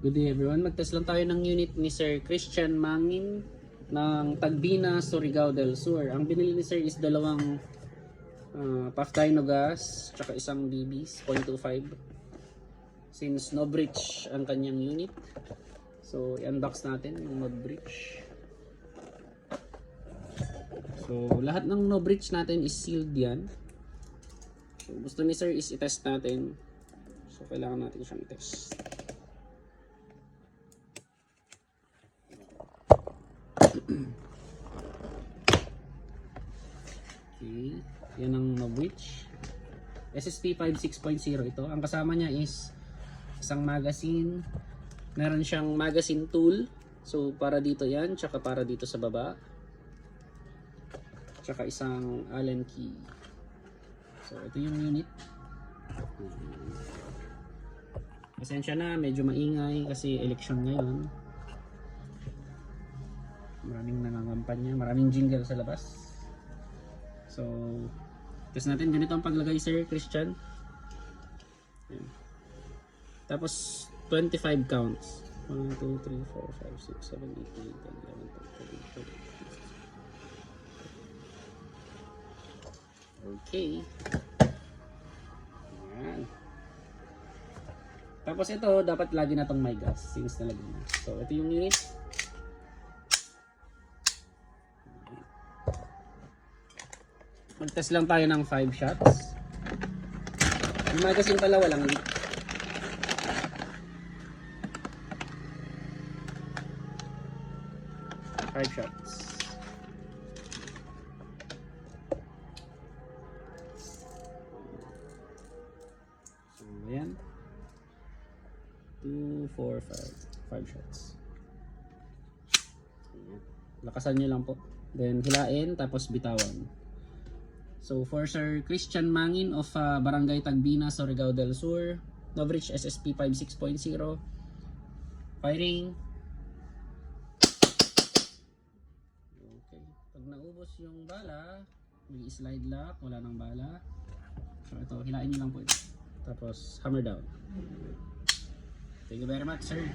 Good day everyone, magtest lang tayo ng unit ni Sir Christian Mangin ng Tagbina, Surigao del Sur. Ang binili ni Sir is dalawang puff dyno gas tsaka isang BBs 0.25 since no bridge ang kanyang unit. So i-unbox natin yung no bridge. So lahat ng no bridge natin is sealed yan. So gusto ni Sir is i-test natin. So kailangan natin siyang test. Okay, yan ang no bridge. SSP5 6.0 ito. Ang kasama niya is isang magazine. Meron siyang magazine tool. So para dito yan, tsaka para dito sa baba. Tsaka isang Allen key. So ito yung unit. Pasensya na, medyo maingay kasi election ngayon. Maraming nangangampanya, maraming jingle sa labas. So, test natin. Ganito ang paglagay, Sir Christian. Ayan. Tapos, 25 counts. 1, 2, 3, 4, 5, 6, 7, 8, 9, 10, 11, 12, 13, 14. Okay. Ayan. Tapos ito, dapat lagi na itong may gas since nalagyan na. So, ito yung unit. Mag-test lang tayo ng 5 shots. Yung magazine pala walang leak. Five shots. So, ayan. 2, 4, 5. 5 shots. Ayan. Lakasan nyo lang po. Then, hilain, tapos bitawan. So for Sir Christian Mangin of Barangay Tagbina, Surigao del Sur, no bridge SSP5 6.0. Firing. Okay. Pag naubos yung bala, i-slide lock, wala nang bala. So ito, hilain nyo lang po ito. Tapos hammer down. Thank you very much, sir.